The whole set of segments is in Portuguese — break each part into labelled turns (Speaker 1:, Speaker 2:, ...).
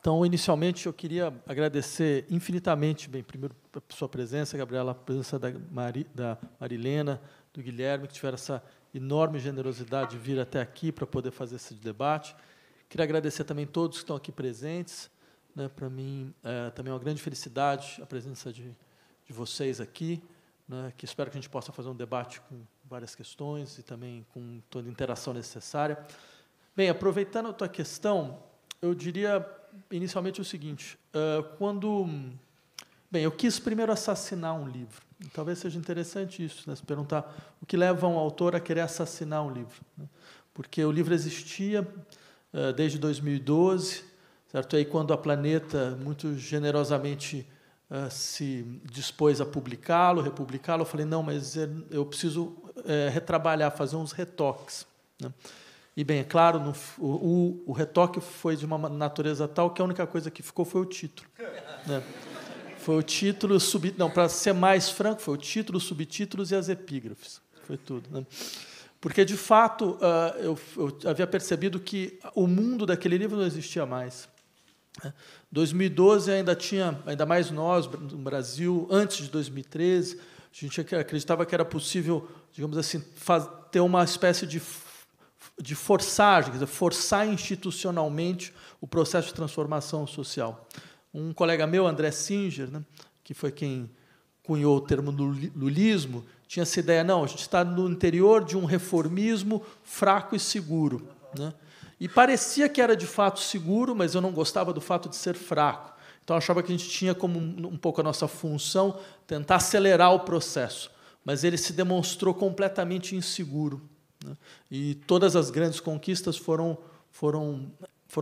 Speaker 1: Então, inicialmente, eu queria agradecer infinitamente, bem, primeiro, a sua presença, Gabriela, a presença da Marilena, do Guilherme, que tiveram essa enorme generosidade de vir até aqui para poder fazer esse debate. Queria agradecer também todos que estão aqui presentes. Né, para mim, também é uma grande felicidade a presença de vocês aqui, né, que espero que a gente possa fazer um debate com várias questões e também com toda a interação necessária. Bem, aproveitando a tua questão, eu diria inicialmente o seguinte, bem, eu quis primeiro assassinar um livro. Talvez seja interessante isso, né, se perguntar o que leva um autor a querer assassinar um livro. Né, porque o livro existia desde 2012, certo? Aí, quando a Planeta, muito generosamente, se dispôs a publicá-lo, republicá-lo, eu falei, não, mas eu preciso retrabalhar, fazer uns retoques. Né? E, bem, é claro, o retoque foi de uma natureza tal que a única coisa que ficou foi o título. Né? Foi o título, não, para ser mais franco, foi o título, os subtítulos e as epígrafes. Foi tudo. Né? Porque, de fato, eu havia percebido que o mundo daquele livro não existia mais. Em 2012, ainda mais nós, no Brasil, antes de 2013, a gente acreditava que era possível, digamos assim, ter uma espécie de forçagem, quer dizer, forçar institucionalmente o processo de transformação social. Um colega meu, André Singer, né, que foi quem cunhou o termo lulismo, tinha essa ideia, não, a gente está no interior de um reformismo fraco e seguro. Né? E parecia que era, de fato, seguro, mas eu não gostava do fato de ser fraco. Então, eu achava que a gente tinha como um pouco a nossa função tentar acelerar o processo. Mas ele se demonstrou completamente inseguro. Né? E todas as grandes conquistas foram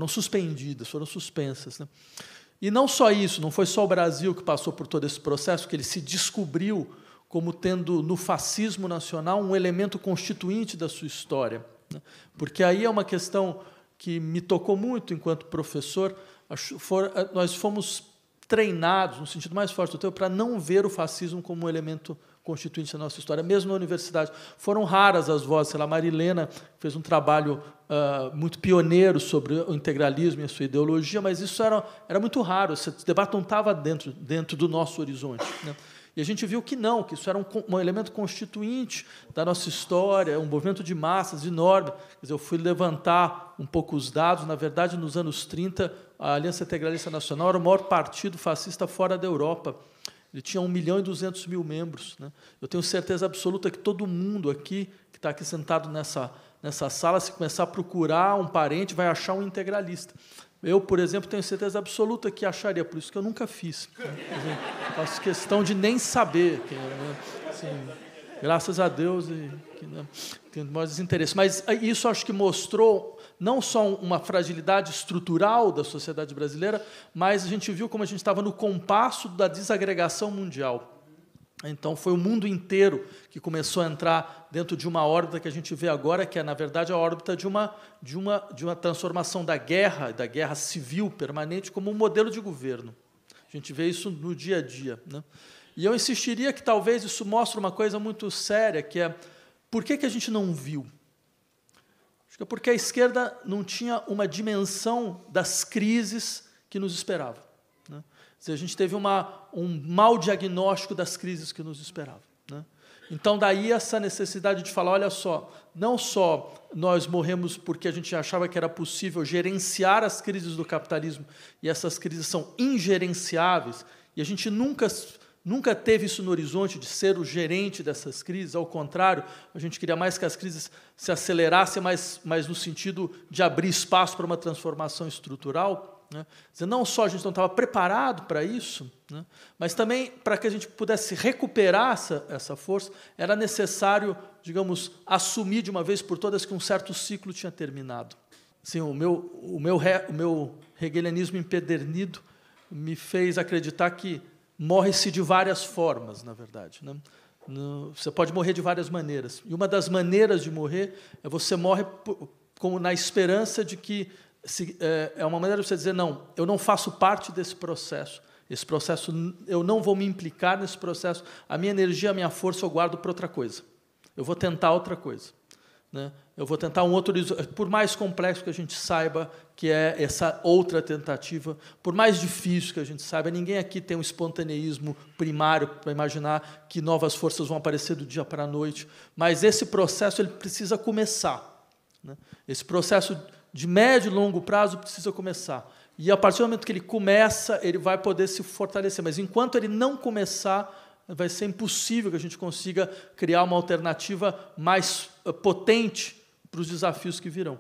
Speaker 1: suspendidas, foram suspensas. Né? E não só isso, não foi só o Brasil que passou por todo esse processo, que ele se descobriu como tendo, no fascismo nacional, um elemento constituinte da sua história. Porque aí é uma questão que me tocou muito enquanto professor. Nós fomos treinados, no sentido mais forte do termo, para não ver o fascismo como um elemento constituinte da nossa história, mesmo na universidade. Foram raras as vozes, sei lá, Marilena fez um trabalho muito pioneiro sobre o integralismo e a sua ideologia, mas isso era muito raro, esse debate não estava dentro do nosso horizonte. Né? E a gente viu que não, que isso era um elemento constituinte da nossa história, um movimento de massas enorme. Quer dizer, eu fui levantar um pouco os dados. Na verdade, nos anos 30, a Aliança Integralista Nacional era o maior partido fascista fora da Europa. Ele tinha 1.200.000 membros. Né? Eu tenho certeza absoluta que todo mundo aqui, que está aqui sentado nessa sala, se começar a procurar um parente, vai achar um integralista. Eu, por exemplo, tenho certeza absoluta que acharia, por isso que eu nunca fiz. Né? Faço questão de nem saber. Assim, graças a Deus, tenho mais desinteresse. Mas isso acho que mostrou não só uma fragilidade estrutural da sociedade brasileira, mas a gente viu como a gente estava no compasso da desagregação mundial. Então, foi o mundo inteiro que começou a entrar dentro de uma órbita que a gente vê agora, que é, na verdade, a órbita de uma transformação da guerra civil permanente, como um modelo de governo. A gente vê isso no dia a dia. Né? E eu insistiria que talvez isso mostre uma coisa muito séria, que é por que a gente não viu? Acho que é porque a esquerda não tinha uma dimensão das crises que nos esperavam. Né? A gente teve um mau diagnóstico das crises que nos esperavam. Né? Então, daí essa necessidade de falar, olha só, não só nós morremos porque a gente achava que era possível gerenciar as crises do capitalismo, e essas crises são ingerenciáveis, e a gente nunca teve isso no horizonte de ser o gerente dessas crises, ao contrário, a gente queria mais que as crises se acelerassem, mais no sentido de abrir espaço para uma transformação estrutural. Né? Dizer, não só a gente não estava preparado para isso, né? Mas também para que a gente pudesse recuperar essa força, era necessário, digamos, assumir de uma vez por todas que um certo ciclo tinha terminado. Assim, o meu hegelianismo empedernido me fez acreditar que morre-se de várias formas, na verdade. Né? Você pode morrer de várias maneiras. E uma das maneiras de morrer é você morre como na esperança de que é uma maneira de você dizer, não, eu não faço parte desse processo. Esse processo, eu não vou me implicar nesse processo. A minha energia, a minha força, eu guardo para outra coisa. Eu vou tentar outra coisa. Né? Eu vou tentar um outro, por mais complexo que a gente saiba que é essa outra tentativa, por mais difícil que a gente saiba, ninguém aqui tem um espontaneísmo primário para imaginar que novas forças vão aparecer do dia para a noite, mas esse processo ele precisa começar, né? Esse processo de médio e longo prazo precisa começar. E, a partir do momento que ele começa, ele vai poder se fortalecer. Mas, enquanto ele não começar, vai ser impossível que a gente consiga criar uma alternativa mais potente para os desafios que virão.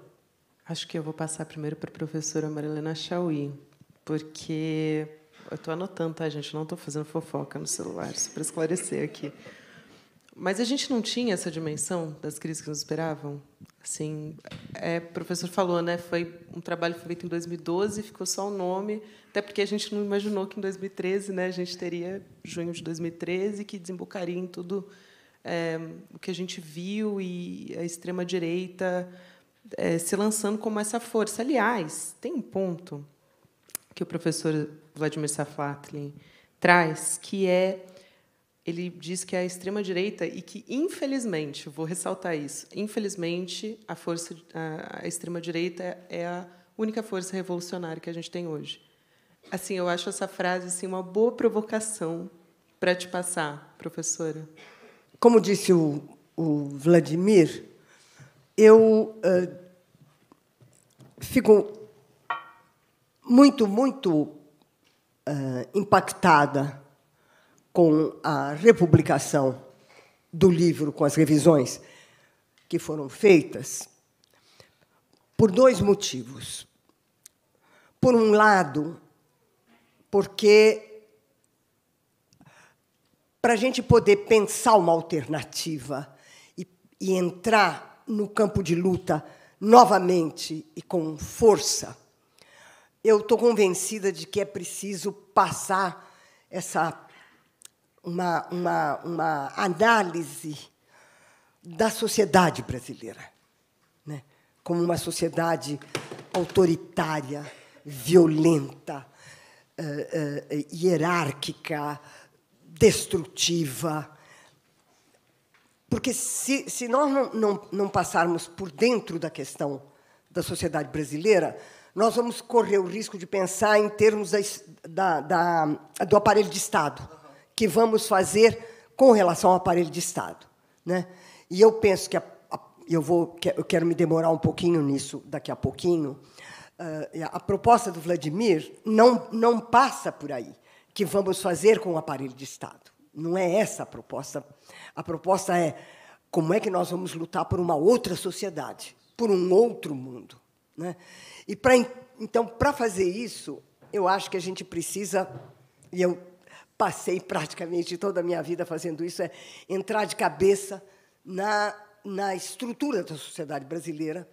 Speaker 2: Acho que eu vou passar primeiro para a professora Marilena Chauí, porque eu estou anotando, tá, gente? Eu não estou fazendo fofoca no celular, só para esclarecer aqui. Mas a gente não tinha essa dimensão das crises que nos esperavam? Assim, o professor falou, né? Foi um trabalho feito em 2012, ficou só o nome, até porque a gente não imaginou que em 2013, né, a gente teria junho de 2013, que desembocaria em tudo o que a gente viu e a extrema-direita se lançando como essa força. Aliás, tem um ponto que o professor Vladimir Safatli traz, que ele diz que é a extrema-direita e que, infelizmente, vou ressaltar isso, infelizmente, a extrema-direita é a única força revolucionária que a gente tem hoje. Assim, eu acho essa frase assim, uma boa provocação para te passar, professora.
Speaker 3: Como disse o Vladimir, eu fico muito impactada com a republicação do livro, com as revisões que foram feitas, por dois motivos. Por um lado, porque, para a gente poder pensar uma alternativa e entrar no campo de luta novamente e com força, eu estou convencida de que é preciso passar uma análise da sociedade brasileira, né? Como uma sociedade autoritária, violenta, hierárquica, destrutiva. Porque, se nós não passarmos por dentro da questão da sociedade brasileira, nós vamos correr o risco de pensar em termos do aparelho de Estado, que vamos fazer com relação ao aparelho de Estado, né? E eu penso que eu quero me demorar um pouquinho nisso daqui a pouquinho. A proposta do Vladimir não passa por aí, que vamos fazer com o aparelho de Estado. Não é essa a proposta. A proposta é como é que nós vamos lutar por uma outra sociedade, por um outro mundo, né? E, então, para fazer isso, eu acho que a gente precisa, e eu passei praticamente toda a minha vida fazendo isso, entrar de cabeça na estrutura da sociedade brasileira,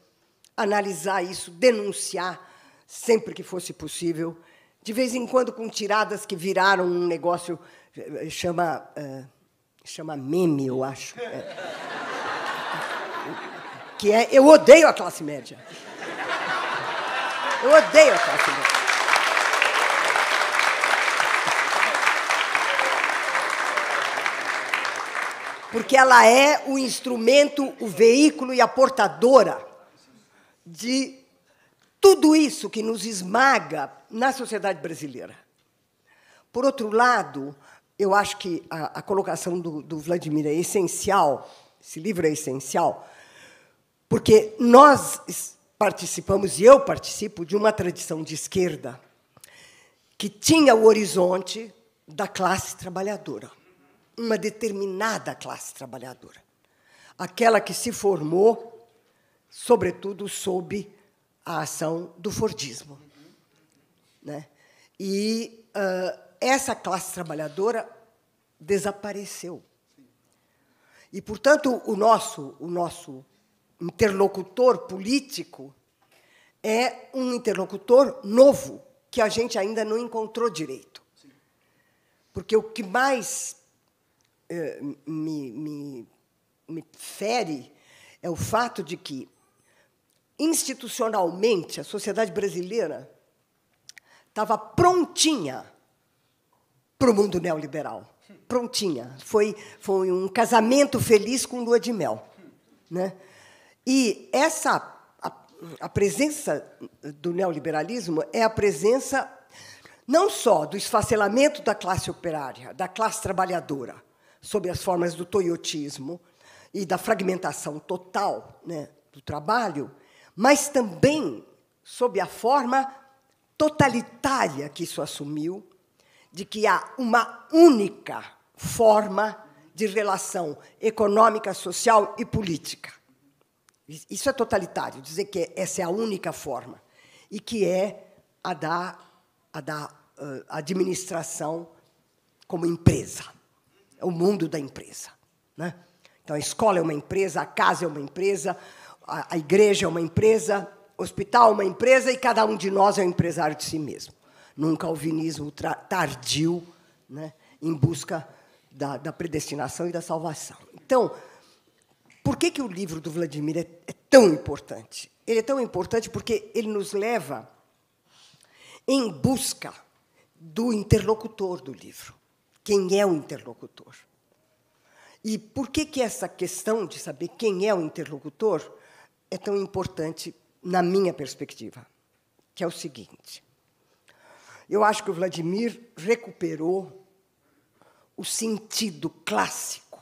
Speaker 3: analisar isso, denunciar sempre que fosse possível, de vez em quando com tiradas que viraram um negócio, chama meme, eu acho. Que é, eu odeio a classe média. Eu odeio a classe média. Porque ela é o instrumento, o veículo e a portadora de tudo isso que nos esmaga na sociedade brasileira. Por outro lado, eu acho que a colocação do Vladimir é essencial, esse livro é essencial, porque nós participamos, e eu participo, de uma tradição de esquerda que tinha o horizonte da classe trabalhadora, uma determinada classe trabalhadora, aquela que se formou, sobretudo, sob a ação do fordismo, né? E essa classe trabalhadora desapareceu. E, portanto, o nosso interlocutor político é um interlocutor novo, que a gente ainda não encontrou direito. Porque o que mais me fere é o fato de que, institucionalmente, a sociedade brasileira estava prontinha para o mundo neoliberal. Prontinha. Foi um casamento feliz com lua de mel, né? E a presença do neoliberalismo é a presença não só do esfacelamento da classe operária, da classe trabalhadora, sob as formas do toyotismo e da fragmentação total, né, do trabalho, mas também sob a forma totalitária que isso assumiu, de que há uma única forma de relação econômica, social e política. Isso é totalitário, dizer que essa é a única forma, e que é a da administração como empresa, é o mundo da empresa, né? Então, a escola é uma empresa, a casa é uma empresa, a igreja é uma empresa, o hospital é uma empresa, e cada um de nós é um empresário de si mesmo, num calvinismo tardio, né, em busca da predestinação e da salvação. Então, por que o livro do Vladimir é tão importante? Ele é tão importante porque ele nos leva em busca do interlocutor do livro. Quem é o interlocutor? E por que essa questão de saber quem é o interlocutor é tão importante na minha perspectiva? Que é o seguinte. Eu acho que o Vladimir recuperou o sentido clássico,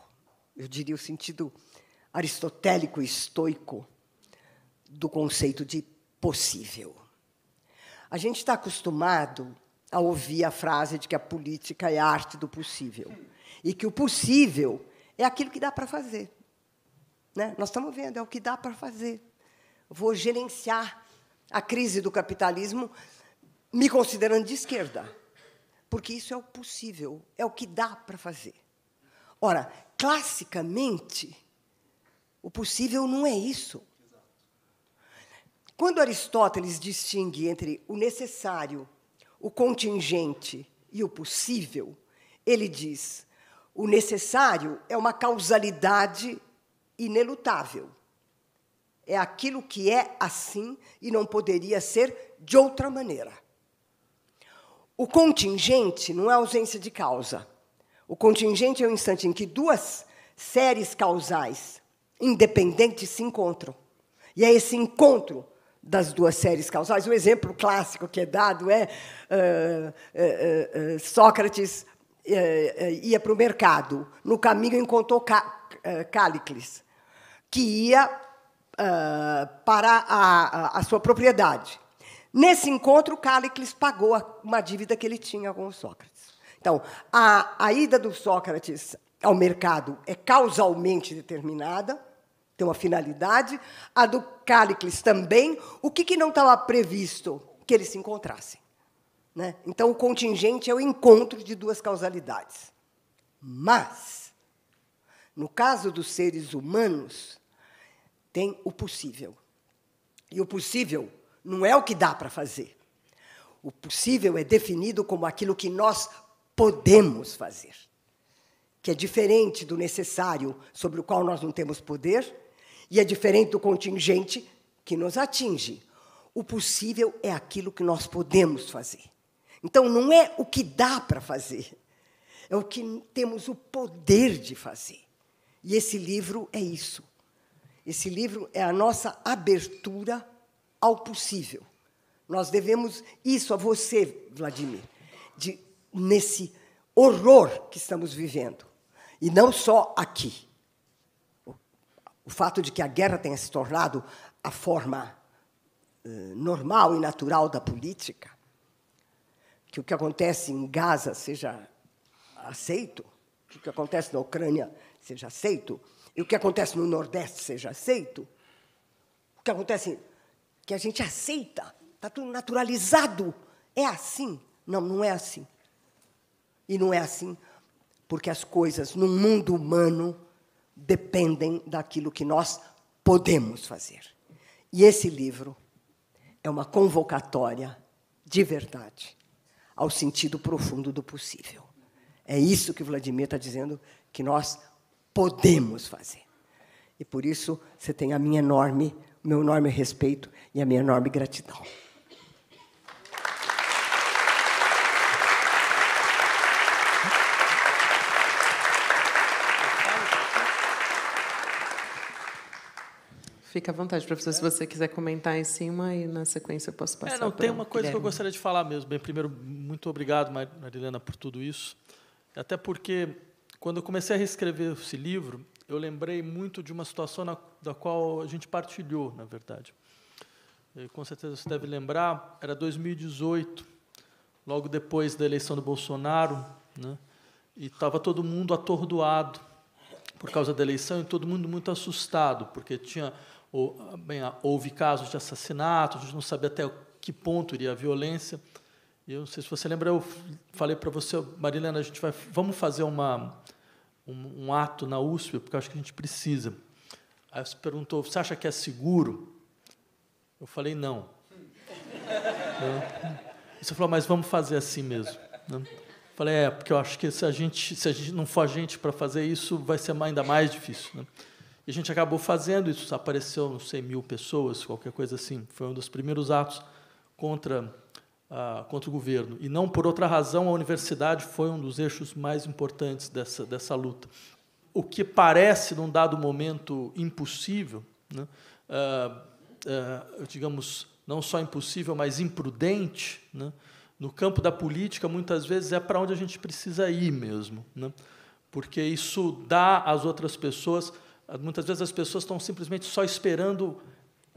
Speaker 3: eu diria o sentido aristotélico e estoico do conceito de possível. A gente está acostumado a ouvir a frase de que a política é a arte do possível e que o possível é aquilo que dá para fazer, né? Nós estamos vendo, é o que dá para fazer. Vou gerenciar a crise do capitalismo me considerando de esquerda, porque isso é o possível, é o que dá para fazer. Ora, classicamente, o possível não é isso. Quando Aristóteles distingue entre o necessário, o contingente e o possível, ele diz: o necessário é uma causalidade inelutável. É aquilo que é assim e não poderia ser de outra maneira. O contingente não é ausência de causa. O contingente é o instante em que duas séries causais independentes se encontram. E é esse encontro das duas séries causais. O exemplo clássico que é dado é Sócrates ia para o mercado. No caminho encontrou Cállicles, que ia para a sua propriedade. Nesse encontro, Cállicles pagou uma dívida que ele tinha com o Sócrates. Então, a ida do Sócrates ao mercado é causalmente determinada, tem uma finalidade, a do Cállicles também. O que não estava previsto? Que eles se encontrassem, né? Então, o contingente é o encontro de duas causalidades. Mas, no caso dos seres humanos, tem o possível. E o possível não é o que dá para fazer. O possível é definido como aquilo que nós podemos fazer, que é diferente do necessário, sobre o qual nós não temos poder, e é diferente do contingente, que nos atinge. O possível é aquilo que nós podemos fazer. Então, não é o que dá para fazer, é o que temos o poder de fazer. E esse livro é isso. Esse livro é a nossa abertura ao possível. Nós devemos isso a você, Vladimir, nesse horror que estamos vivendo. E não só aqui. O fato de que a guerra tenha se tornado a forma normal e natural da política, que o que acontece em Gaza seja aceito, que o que acontece na Ucrânia seja aceito, e o que acontece no Nordeste seja aceito, o que acontece que a gente aceita, está tudo naturalizado, é assim. Não, não é assim. E não é assim porque as coisas no mundo humano dependem daquilo que nós podemos fazer. E esse livro é uma convocatória de verdade ao sentido profundo do possível. É isso que o Vladimir está dizendo que nós podemos fazer. E, por isso, você tem o meu enorme respeito e a minha enorme gratidão.
Speaker 2: Fica à vontade, professor, se você quiser comentar em cima e na sequência eu posso passar.
Speaker 1: Tem uma coisa que eu gostaria de falar mesmo. Bem, primeiro, muito obrigado, Marilena, por tudo isso. Até porque, quando eu comecei a reescrever esse livro, eu lembrei muito de uma situação da qual a gente partilhou, na verdade. E, com certeza você deve lembrar, era 2018, logo depois da eleição do Bolsonaro, né? E estava todo mundo atordoado por causa da eleição e todo mundo muito assustado, porque houve casos de assassinato, a gente não sabia até que ponto iria a violência. E eu não sei se você lembra, eu falei para você, Marilena, vamos fazer um ato na USP, porque eu acho que a gente precisa. Aí você perguntou, você acha que é seguro? Eu falei, não. Você falou, mas vamos fazer assim mesmo. Eu falei, porque eu acho que se a gente não for a gente para fazer isso, vai ser ainda mais difícil. Né? E a gente acabou fazendo isso, apareceu, não sei, 1.000 pessoas, qualquer coisa assim. Foi um dos primeiros atos contra o governo. E não por outra razão, a universidade foi um dos eixos mais importantes dessa luta. O que parece, num dado momento, impossível, né? Digamos, não só impossível, mas imprudente, né? No campo da política, muitas vezes, é para onde a gente precisa ir mesmo, né? Porque isso dá às outras pessoas... Muitas vezes as pessoas estão simplesmente só esperando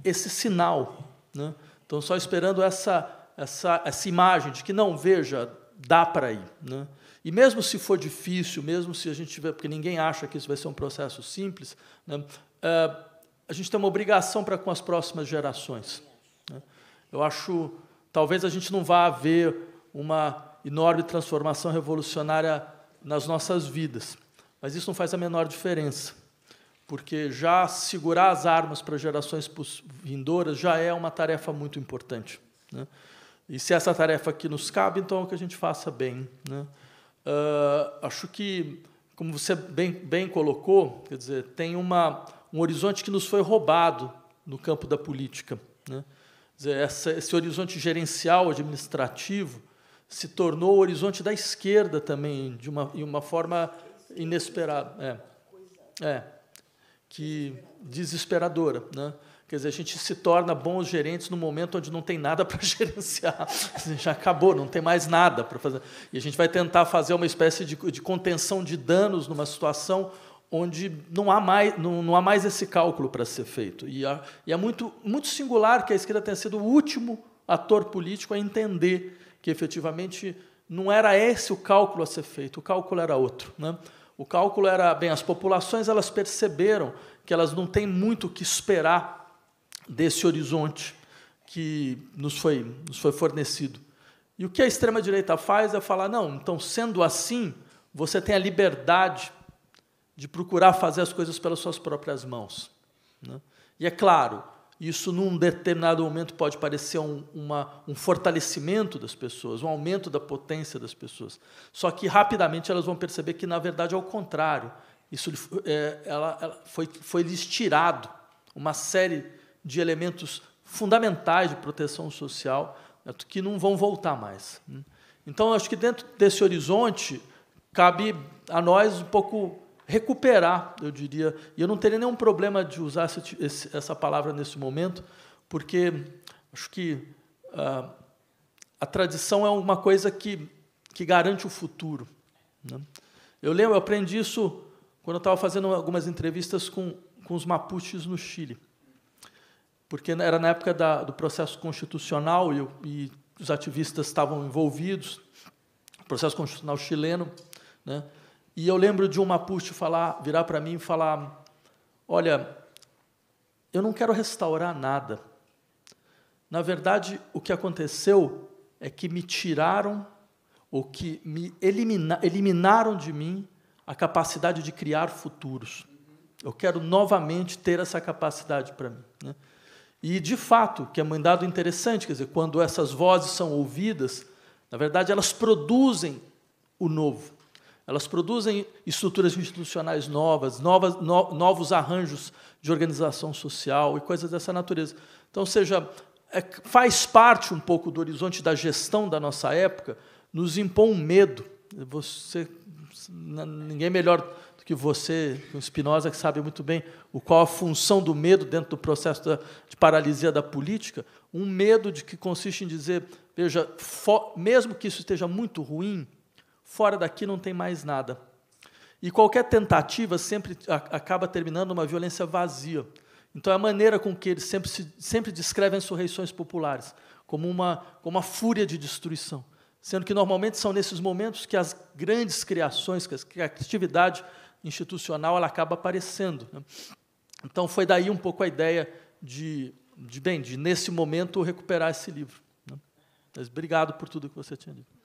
Speaker 1: esse sinal, né? Estão só esperando essa imagem de que, não, veja, dá para ir, né? E mesmo se for difícil, mesmo se a gente tiver... Porque ninguém acha que isso vai ser um processo simples, né? A gente tem uma obrigação para com as próximas gerações, né? Eu acho... Talvez a gente não vá ver uma enorme transformação revolucionária nas nossas vidas, mas isso não faz a menor diferença, porque já segurar as armas para gerações vindouras já é uma tarefa muito importante, né? E se essa tarefa aqui nos cabe, então é que a gente faça bem, né? Acho que, como você bem colocou, quer dizer, tem um horizonte que nos foi roubado no campo da política, né? Quer dizer, esse horizonte gerencial, administrativo, se tornou o horizonte da esquerda também, de uma forma inesperada. Que desesperadora, né? Quer dizer, a gente se torna bons gerentes no momento onde não tem nada para gerenciar. Já acabou, não tem mais nada para fazer. E a gente vai tentar fazer uma espécie de contenção de danos numa situação onde não há mais esse cálculo para ser feito. E é muito, muito singular que a esquerda tenha sido o último ator político a entender que, efetivamente, não era esse o cálculo a ser feito, o cálculo era outro, né? O cálculo era, as populações elas perceberam que elas não têm muito o que esperar desse horizonte que nos foi fornecido. E o que a extrema-direita faz é falar, não, então, sendo assim, você tem a liberdade de procurar fazer as coisas pelas suas próprias mãos, né? E, é claro, isso, num determinado momento, pode parecer um fortalecimento das pessoas, um aumento da potência das pessoas. Só que, rapidamente, elas vão perceber que, na verdade, é o contrário. Isso foi-lhes tirado uma série de elementos fundamentais de proteção social, né, que não vão voltar mais, né? Então, acho que, dentro desse horizonte, cabe a nós um pouco recuperar, eu diria, e eu não teria nenhum problema de usar essa palavra nesse momento, porque acho que a tradição é uma coisa que garante o futuro, né? Eu aprendi isso quando eu estava fazendo algumas entrevistas com os mapuches no Chile, porque era na época do processo constitucional e os ativistas estavam envolvidos, processo constitucional chileno, né? E eu lembro de um mapuche virar para mim e falar, olha, eu não quero restaurar nada. Na verdade, o que aconteceu é que me tiraram, ou que me eliminaram de mim a capacidade de criar futuros. Eu quero novamente ter essa capacidade para mim, né? E, de fato, que é um dado interessante, quer dizer, quando essas vozes são ouvidas, na verdade, elas produzem o novo. Elas produzem estruturas institucionais novos arranjos de organização social e coisas dessa natureza. Então, ou seja, faz parte um pouco do horizonte da gestão da nossa época, nos impõe um medo. Ninguém melhor do que você, com Spinoza, que sabe muito bem qual a função do medo dentro do processo de paralisia da política, um medo de que consiste em dizer, veja, mesmo que isso esteja muito ruim, fora daqui não tem mais nada. E qualquer tentativa sempre acaba terminando numa violência vazia. Então, é a maneira com que eles sempre descrevem insurreições populares, como uma fúria de destruição, sendo que, normalmente, são nesses momentos que as grandes criações, que a atividade institucional ela acaba aparecendo. Então, foi daí um pouco a ideia de nesse momento, recuperar esse livro. Mas, obrigado por tudo que você tinha dito.